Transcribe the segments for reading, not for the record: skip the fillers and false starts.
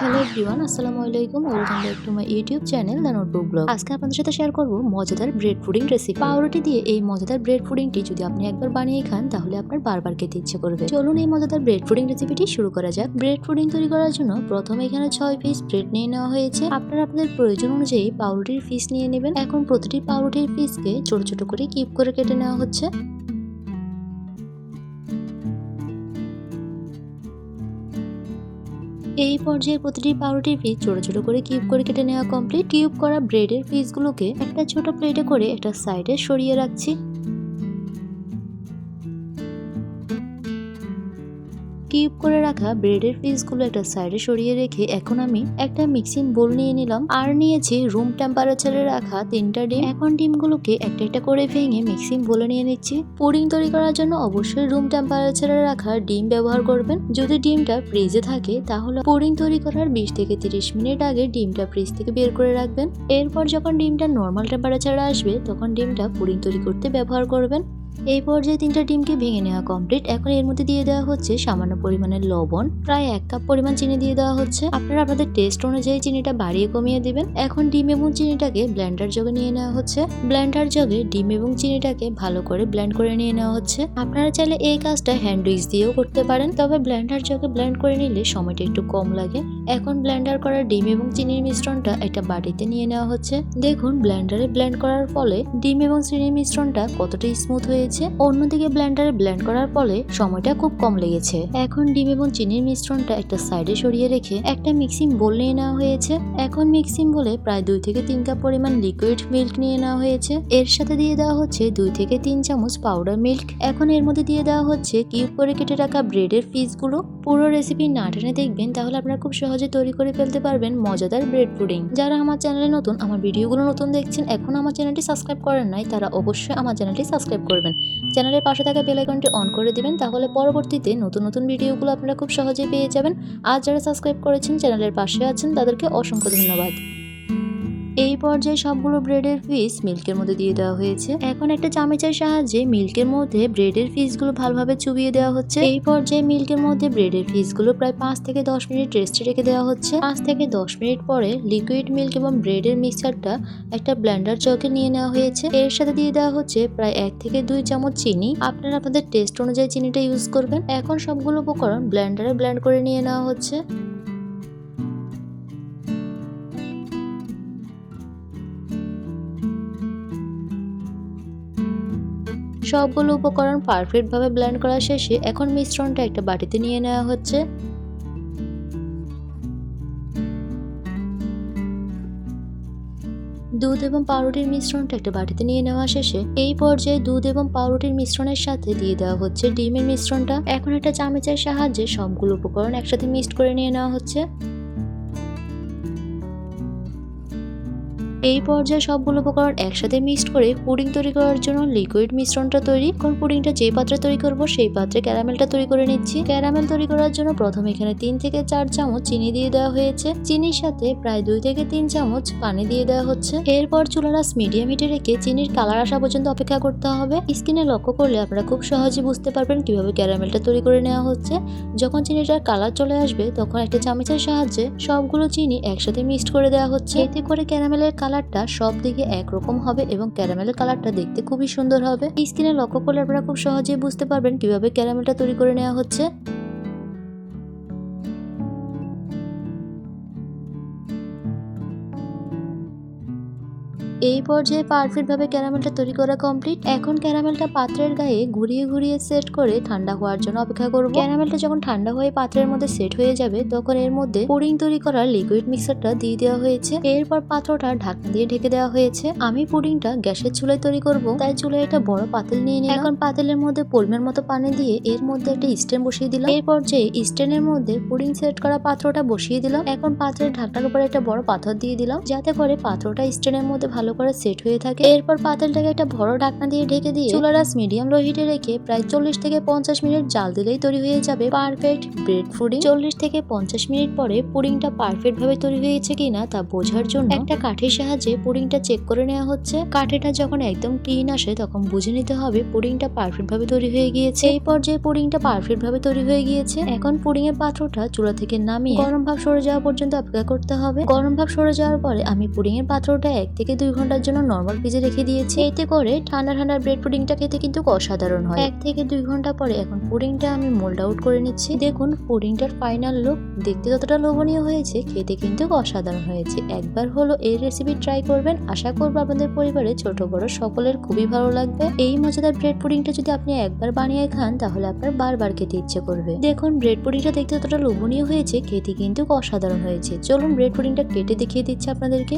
Hello everyone, আসসালামু আলাইকুম। Welcome back to my YouTube channel the notebook blog. আজকে আপনাদের সাথে শেয়ার করব মজাদার ব্রেড পুডিং রেসিপি। পাউরুটি দিয়ে এই মজাদার ব্রেড পুডিংটি যদি আপনি একবার বানিয়ে খান তাহলে আপনার বারবার খেতে ইচ্ছে করবে। চলুন এই মজাদার ব্রেড পুডিং রেসিপিটি শুরু করা যাক। ব্রেড পুডিং তৈরি করার জন্য প্রথমে এখানে 6 পিস ব্রেড নিয়ে নেওয়া হয়েছে। আপনারা আপনাদের প্রয়োজন অনুযায়ী পাউরুটির পিস নিয়ে নেবেন। এখন প্রতিটি পাউরুটির পিসকে ছোট ছোট করে কিউব করে কেটে নেওয়া হচ্ছে। এই পর্যায়ে প্রতিটি পাউরুটির পিস ছোট ছোট করে কিউব করে কেটে নেওয়া কমপ্লিট। কিউব করা ব্রেডের পিসগুলোকে একটা ছোট প্লেটে করে একটা সাইডে সরিয়ে রাখছি। কিউব করে রাখা ব্রেডের পিসগুলো একটা সাইডে সরিয়ে রেখে এখন আমি একটা মিক্সিং বোল নিয়ে নিলাম আর নিয়েছি রুম টেম্পারেচারে রাখা 3টা ডিম। এখন ডিমগুলোকে একটা একটা করে ভেঙে মিক্সিং বোলে নিয়ে নিচ্ছি। পুডিং তৈরি করার জন্য অবশ্যই রুম টেম্পারেচারে রাখা ডিম ব্যবহার করবেন। যদি ডিমটা ফ্রিজে থাকে তাহলে পুডিং তৈরি করার 20 থেকে 30 মিনিট আগে ডিমটা ফ্রিজ থেকে বের করে রাখবেন। এরপর যখন ডিমটা নর্মাল টেম্পারেচারে আসবে তখন ডিমটা পুডিং তৈরি করতে ব্যবহার করবেন। এই পর্যায়ে 3টা ডিমকে ভেঙে নেওয়া কমপ্লিট। এখন এর মধ্যে দিয়ে দেওয়া হচ্ছে সামান্য পরিমাণের লবণ, প্রায় 1 কাপ পরিমাণ চিনি দিয়ে দেওয়া হচ্ছে। আপনারা আপনাদের টেস্ট অনুযায়ী চিনিটা বাড়িয়ে কমিয়ে দিবেন। এখন ডিম এবং চিনিটাকে ব্লেন্ডার জগে নিয়ে নেওয়া হচ্ছে। ব্লেন্ডার জগে ডিম এবং চিনিটাকে ভালো করে ব্লেন্ড করে নিয়ে নেওয়া হচ্ছে। আপনারা চাইলে এই কাজটা হ্যান্ড উইক্স দিয়েও করতে পারেন, তবে ব্লেন্ডার জগে ব্লেন্ড করে নিলে সময়টা একটু কম লাগে। এখন ব্লেন্ডার করা ডিম এবং চিনির মিশ্রণটা একটা বাটিতে নিয়ে নেওয়া হচ্ছে। দেখুন ব্লেন্ডারে ব্লেন্ড করার ফলে ডিম এবং চিনির মিশ্রণটা কতটা স্মুথ হয়েছে। অন্যদিকে ব্লেন্ডারে ব্লেন্ড করার ফলে সময়টা খুব কম লেগেছে। এখন ডিম এবং চিনির মিশ্রণটা একটা সাইডে সরিয়ে রেখে একটা মিক্সিং বোল নিয়ে নেওয়া হয়েছে। এখন মিক্সিং বোলে প্রায় 2 থেকে 3 কাপ পরিমাণ লিকুইড মিল্ক নিয়ে নেওয়া হয়েছে। এর সাথে দিয়ে দেওয়া হচ্ছে 2 থেকে 3 চামচ পাউডার মিল্ক। এখন এর মধ্যে দিয়ে দেওয়া হচ্ছে কিউব করে কেটে রাখা ব্রেডের পিসগুলো। পুরো রেসিপি না টেনে দেখবেন, তাহলে আপনারা খুব সহজে তৈরি করে ফেলতে পারবেন মজাদার ব্রেড পুডিং। যারা আমার চ্যানেলে নতুন, আমার ভিডিওগুলো নতুন দেখছেন, এখন আমার চ্যানেলটি সাবস্ক্রাইব করেন নাই, তারা অবশ্যই আমার চ্যানেলটি সাবস্ক্রাইব করবেন। চ্যানেলের পাশে থাকা বেল আইকনটি অন করে দিবেন, তাহলে পরবর্তীতে নতুন নতুন ভিডিওগুলো আপনারা খুব সহজেই পেয়ে যাবেন। আর যারা সাবস্ক্রাইব করেছেন, চ্যানেলের পাশে আছেন, তাদেরকে অসংখ্য ধন্যবাদ। এই পর্যায়ে সবগুলো ব্রেডের পিস মিল্কের মধ্যে দিয়ে দেওয়া হয়েছে। এখন একটা চামচের সাহায্যে মিল্কের মধ্যে ব্রেডের পিসগুলো ভালোভাবে চুবিয়ে দেওয়া হচ্ছে। এই পর্যায়ে মিল্কের মধ্যে ব্রেডের পিসগুলো প্রায় 5 থেকে 10 মিনিট রেস্টে রেখে দেওয়া হচ্ছে। 5 থেকে 10 মিনিট পরে লিকুইড মিল্ক এবং ব্রেডের মিক্সচারটা একটা ব্লেন্ডার জগে নিয়ে নেওয়া হয়েছে। এর সাথে দিয়ে দেওয়া হচ্ছে প্রায় 1 থেকে 2 চামচ চিনি। আপনারা আপনাদের টেস্ট অনুযায়ী চিনিটা ইউজ করবেন। এখন সবগুলো উপকরণ ব্লেন্ডারে ব্লেন্ড করে নিয়ে নেওয়া হচ্ছে। সবগুলো উপকরণ পারফেক্ট ভাবে ব্লেন্ড করা শেষে এখন মিশ্রণটা একটা বাটিতে নিয়ে নেওয়া হচ্ছে। দুধ এবং পাউরুটির মিশ্রণটা একটা বাটিতে নিয়ে নেওয়া শেষে এই পর্যায়ে দুধ এবং পাউরুটির মিশ্রণের সাথে দিয়ে দেওয়া হচ্ছে ডিমের মিশ্রণটা। এখন একটা চামচের সাহায্যে সবগুলো উপকরণ একসাথে মিক্সড করে নিয়ে নেওয়া হচ্ছে। এই পর্যায়ে সবগুলো উপকরণ একসাথে মিক্সড করে পুডিং তৈরি করার জন্য লিকুইড মিশ্রণটা তৈরি। এখন পুডিংটা যে পাত্রে তৈরি করব সেই পাত্রে ক্যারামেলটা তৈরি করে নিচ্ছি। ক্যারামেল তৈরি করার জন্য প্রথমে এখানে 3 থেকে 4 চামচ চিনি দিয়ে দেওয়া হয়েছে। চিনির সাথে প্রায় 2 থেকে 3 চামচ পানি দিয়ে দেওয়া হচ্ছে। এরপর চুলার আঁচ মিডিয়াম হিটে রেখে চিনির কালার আসা পর্যন্ত অপেক্ষা করতে হবে। স্ক্রিনে লক্ষ্য করলে আপনারা খুব সহজে বুঝতে পারবেন কিভাবে ক্যারামেলটা তৈরি করে নেওয়া হচ্ছে। যখন চিনিটার কালার চলে আসবে তখন একটা চামচের সাহায্যে সবগুলো চিনি একসাথে মিক্সড করে দেওয়া হচ্ছে। এতে করে ক্যারামেলের কালারটা সব দিকে একরকম হবে এবং ক্যারামেলের কালারটা দেখতে খুবই সুন্দর হবে। স্ক্রিনে লক্ষ্য করলে আপনারা খুব সহজেই বুঝতে পারবেন কিভাবে ক্যারামেলটা তৈরি করে নেওয়া হচ্ছে। এই পর্যায়ে পারফেক্ট ভাবে ক্যারামেলটা তৈরি করা কমপ্লিট। এখন ক্যারামেলটা পাত্রের গায়ে ঘুরিয়ে ঘুরিয়ে সেট করে ঠান্ডা হওয়ার জন্য অপেক্ষা করব। ক্যারামেলটা যখন ঠান্ডা হয়ে পাত্রের মধ্যে সেট হয়ে যাবে তখন এর মধ্যে পুডিং তৈরি করার লিকুইড মিক্সারটা দিয়ে দেওয়া হয়েছে। এরপর পাত্রটা ঢাকনা দিয়ে ঢেকে দেওয়া হয়েছে। আমি পুডিংটা গ্যাসের চুলায় তৈরি করব, তাই চুলায় একটা বড় পাতিল নিয়ে নিলাম। এখন পাতিলের মধ্যে পরিমাণ মতো পানি দিয়ে এর মধ্যে একটা স্ট্যান্ড বসিয়ে দিলাম। এই পর্যায়ে স্ট্যান্ডের মধ্যে পুডিং সেট করা পাত্রটা বসিয়ে দিলাম। এখন পাত্রের ঢাকনার উপরে একটা বড় পাথর দিয়ে দিলাম, যাতে করে পাত্রটা স্ট্যান্ডের মধ্যে ভালো ভালো করে সেট হয়ে থাকে। এরপর পাতিলটাকে একটা বড় ঢাকনা দিয়ে ঢেকে দিয়ে চুলার আঁচ মিডিয়াম লো হিটে রেখে প্রায় 40 থেকে 50 মিনিট জাল দিলেই তৈরি হয়ে যাবে পারফেক্ট ব্রেড পুডিং। 40 থেকে 50 মিনিট পরে পুডিংটা পারফেক্ট ভাবে তৈরি হয়েছে কিনা তা বোঝার জন্য একটা কাঠির সাহায্যে পুডিংটা চেক করে নেওয়া হচ্ছে। কাঠিটা যখন একদম ক্লিন আসে তখন বুঝে নিতে হবে পুডিংটা পারফেক্ট ভাবে তৈরি হয়ে গিয়েছে। এই পর্যায়ে পুডিংটা পারফেক্ট ভাবে তৈরি হয়ে গিয়েছে। এখন পুডিং এর পাত্রটা চুলা থেকে নামিয়ে গরম ভাব সরে যাওয়া পর্যন্ত অপেক্ষা করতে হবে। গরম ভাব সরে যাওয়ার পরে আমি পুডিং এর পাত্রটা 1 থেকে 2 ঘন্টার জন্য নরমাল ফ্রিজে রেখে দিয়েছি। এতে করে ঠান্ডা ঠান্ডা ব্রেড পুডিংটা খেতে কিন্তু অসাধারণ হয়। 1 থেকে 2 ঘন্টা পরে এখন পুডিংটা আমি মোল্ড আউট করে নিচ্ছি। দেখুন পুডিংটার ফাইনাল লুক দেখতে যতটা লোভনীয় হয়েছে খেতে কিন্তু অসাধারণ হয়েছে। একবার হলো এই রেসিপি ট্রাই করবেন। আশা করব আপনাদের পরিবারে ছোট বড় সকলের খুবই ভালো লাগবে। এই মজাদার ব্রেড পুডিংটা যদি আপনি একবার বানিয়ে খান তাহলে আপনার বারবার খেতে ইচ্ছে করবে। দেখুন ব্রেড পুডিংটা দেখতে যতটা লোভনীয় হয়েছে খেতে কিন্তু অসাধারণ হয়েছে। চলুন ব্রেড পুডিংটা কেটে দেখিয়ে দিচ্ছি আপনাদেরকে।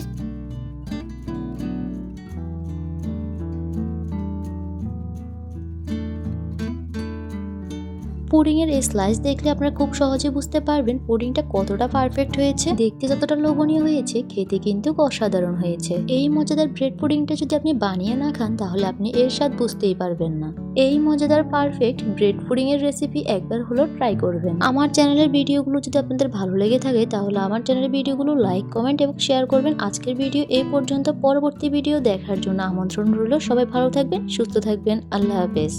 পুডিং এর এই স্লাইস দেখলে আপনারা খুব সহজে বুঝতে পারবেন পুডিংটা কতটা পারফেক্ট হয়েছে। দেখতে যতটা লোভনীয় হয়েছে খেতে কিন্তু অসাধারণ হয়েছে। এই মজাদার ব্রেড পুডিংটা যদি আপনি বানিয়ে না খান তাহলে আপনি এর স্বাদ বুঝতেই পারবেন না। এই মজাদার পারফেক্ট ব্রেড পুডিং এর রেসিপি একবার হলো ট্রাই করবেন। আমার চ্যানেলের ভিডিওগুলো যদি আপনাদের ভালো লেগে থাকে তাহলে আমার চ্যানেলের ভিডিওগুলো লাইক, কমেন্ট এবং শেয়ার করবেন। আজকের ভিডিও এই পর্যন্ত। পরবর্তী ভিডিও দেখার জন্য আমন্ত্রণ রইল। সবাই ভালো থাকবেন, সুস্থ থাকবেন। আল্লাহ হাফেজ।